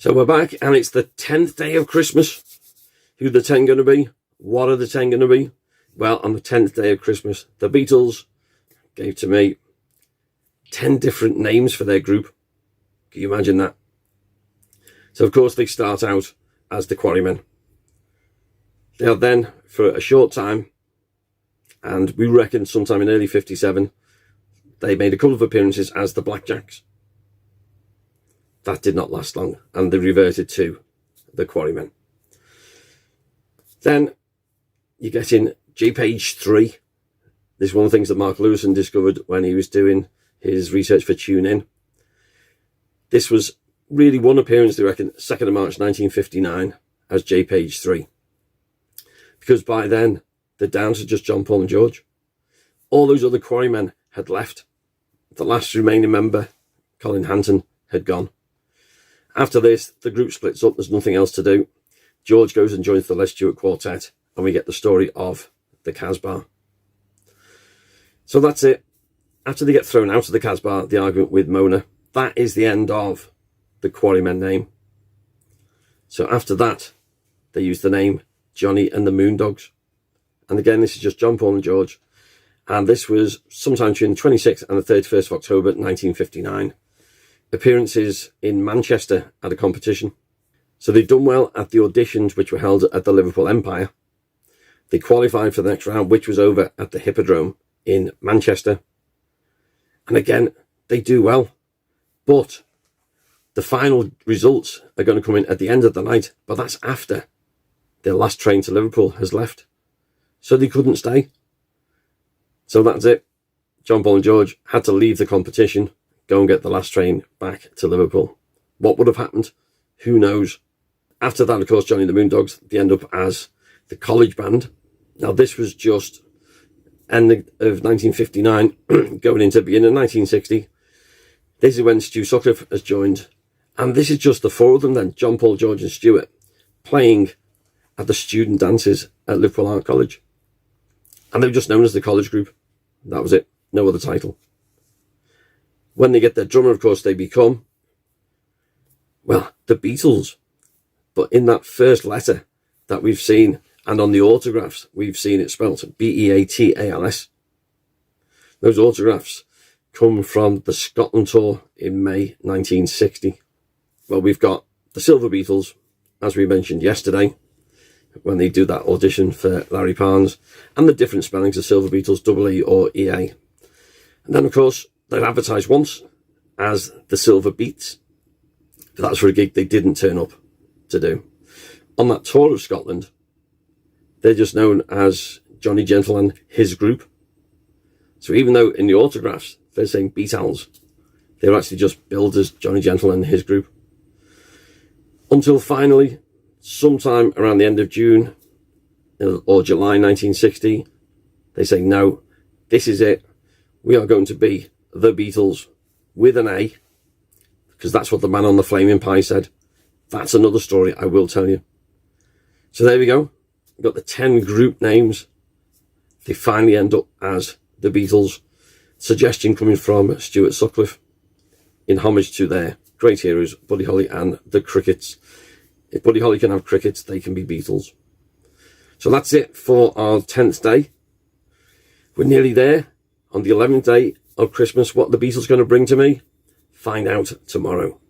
So we're back, and it's the 10th day of Christmas. Who are the 10 going to be? What are the 10 going to be? Well, on the 10th day of Christmas, the Beatles gave to me 10 different names for their group. Can you imagine that? So, of course, they start out as the Quarrymen. They are then, for a short time, and we reckon sometime in early 57, they made a couple of appearances as the Blackjacks. That did not last long, and they reverted to the Quarrymen. Then you get in JAPAGE 3. This is one of the things that Mark Lewison discovered when he was doing his research for Tune In. This was really one appearance, they reckon, 2nd of March 1959 as JAPAGE 3. Because by then, they're down to just John, Paul and George. All those other Quarrymen had left. The last remaining member, Colin Hanton, had gone. After this, the group splits up. There's nothing else to do. George goes and joins the Les Stewart Quartet, and we get the story of the Casbah. So that's it. After they get thrown out of the Casbah, the argument with Mona, that is the end of the Quarrymen name. So after that, they use the name Johnny and the Moondogs. And again, this is just John, Paul and George. And this was sometime between the 26th and the 31st of October 1959. Appearances in Manchester at a competition. So they'd done well at the auditions which were held at the Liverpool Empire. They qualified for the next round, which was over at the Hippodrome in Manchester. And again, they do well. But the final results are going to come in at the end of the night. But that's after their last train to Liverpool has left. So they couldn't stay. So that's it. John, Paul and George had to leave the competition, go and get the last train back to Liverpool. What would have happened? Who knows? After that, of course, Johnny and the Moondogs, they end up as the college band. Now, this was just end of 1959, going into the beginning of 1960. This is when Stu Sutcliffe has joined. And this is just the four of them then, John, Paul, George and Stuart, playing at the student dances at Liverpool Art College. And they were just known as the college group. That was it. No other title. When they get their drummer, of course, they become, well, the Beatles. But in that first letter that we've seen, and on the autographs, we've seen it spelt Beatals. Those autographs come from the Scotland tour in May 1960. Well, we've got the Silver Beatles, as we mentioned yesterday, when they do that audition for Larry Parnes, and the different spellings of Silver Beatles, EE or EA. And then, of course, they're advertised once as the Silver Beats. But that's for a gig they didn't turn up to do. On that tour of Scotland, they're just known as Johnny Gentle and his group. So even though in the autographs they're saying Beatles, they were actually just billed as Johnny Gentle and his group. Until finally, sometime around the end of June or July 1960, they say, no, this is it. We are going to be the Beatles with an A, because that's what the man on the flaming pie said. That's another story I will tell you. So there we go. We've got the 10 group names. They finally end up as the Beatles. Suggestion coming from Stuart Sutcliffe in homage to their great heroes, Buddy Holly and the Crickets. If Buddy Holly can have crickets, they can be Beatles. So that's it for our 10th day. We're nearly there. On the 11th day of Christmas, what the Beatles are going to bring to me? Find out tomorrow.